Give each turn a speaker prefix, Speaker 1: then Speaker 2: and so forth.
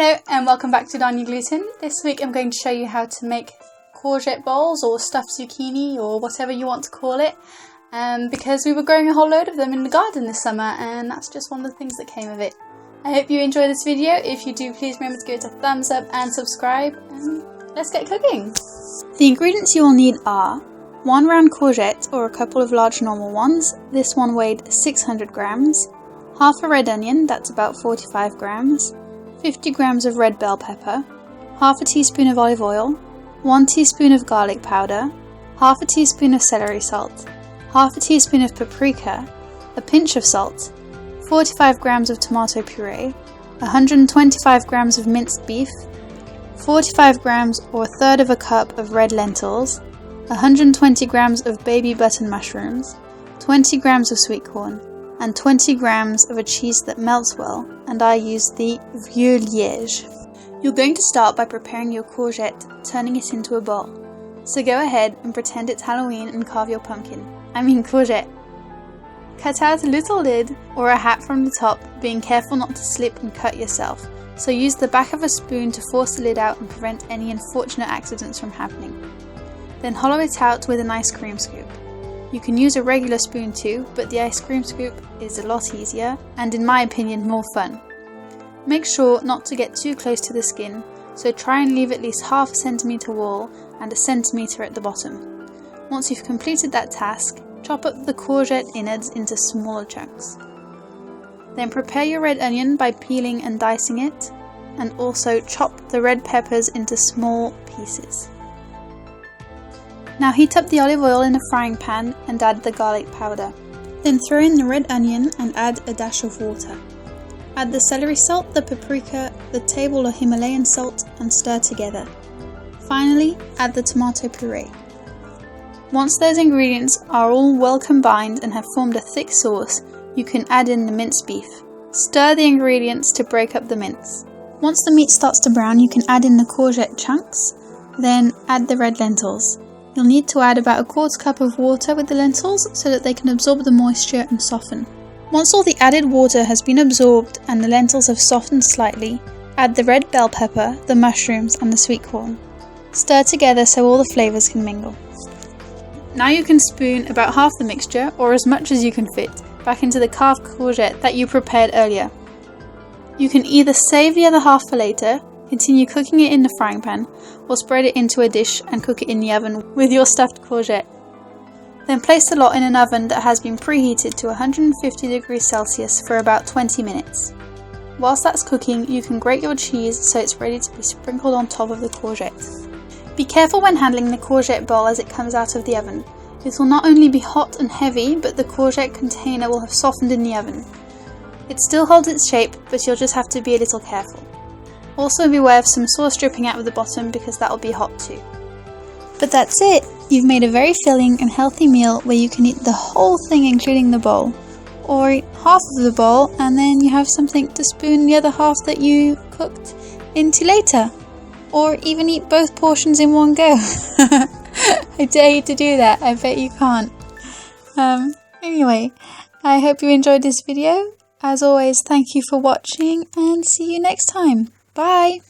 Speaker 1: Hello and welcome back to Darnyougluten. This week I'm going to show you how to make courgette bowls or stuffed zucchini or whatever you want to call it, because we were growing a whole load of them in the garden this summer and that's just one of the things that came of it. I hope you enjoy this video. If you do, please remember to give it a thumbs up and subscribe, and let's get cooking. The ingredients you will need are 1 round courgette or a couple of large normal ones. This one weighed 600 grams, half a red onion, that's about 45 grams, 50 grams of red bell pepper, half a teaspoon of olive oil, 1 teaspoon of garlic powder, half a teaspoon of celery salt, half a teaspoon of paprika, a pinch of salt, 45 grams of tomato puree, 125 grams of minced beef, 45 grams or a third of a cup of red lentils, 120 grams of baby button mushrooms, 20 grams of sweet corn, and 20 grams of a cheese that melts well, and I use the Vieux Liège. You're going to start by preparing your courgette, turning it into a bowl. So go ahead and pretend it's Halloween and carve your pumpkin. I mean courgette. Cut out a little lid or a hat from the top, being careful not to slip and cut yourself. So use the back of a spoon to force the lid out and prevent any unfortunate accidents from happening. Then hollow it out with an ice cream scoop. You can use a regular spoon too, but the ice cream scoop is a lot easier and, in my opinion, more fun. Make sure not to get too close to the skin, so try and leave at least half a centimetre wall and a centimetre at the bottom. Once you've completed that task, chop up the courgette innards into smaller chunks. Then prepare your red onion by peeling and dicing it, and also chop the red peppers into small pieces. Now heat up the olive oil in a frying pan and add the garlic powder. Then throw in the red onion and add a dash of water. Add the celery salt, the paprika, the table or Himalayan salt and stir together. Finally, add the tomato puree. Once those ingredients are all well combined and have formed a thick sauce, you can add in the minced beef. Stir the ingredients to break up the mince. Once the meat starts to brown, you can add in the courgette chunks, then add the red lentils. You'll need to add about a quarter cup of water with the lentils so that they can absorb the moisture and soften. Once all the added water has been absorbed and the lentils have softened slightly, add the red bell pepper, the mushrooms and the sweet corn. Stir together so all the flavours can mingle. Now you can spoon about half the mixture, or as much as you can fit, back into the carved courgette that you prepared earlier. You can either save the other half for later, continue cooking it in the frying pan, or spread it into a dish and cook it in the oven with your stuffed courgette. Then place the lot in an oven that has been preheated to 150 degrees Celsius for about 20 minutes. Whilst that's cooking, you can grate your cheese so it's ready to be sprinkled on top of the courgette. Be careful when handling the courgette bowl as it comes out of the oven. It will not only be hot and heavy, but the courgette container will have softened in the oven. It still holds its shape, but you'll just have to be a little careful. Also beware of some sauce dripping out of the bottom because that will be hot too. But that's it! You've made a very filling and healthy meal where you can eat the whole thing including the bowl, or eat half of the bowl and then you have something to spoon the other half that you cooked into later, or even eat both portions in one go. I dare you to do that, I bet you can't. Anyway, I hope you enjoyed this video. As always, thank you for watching and see you next time. Bye!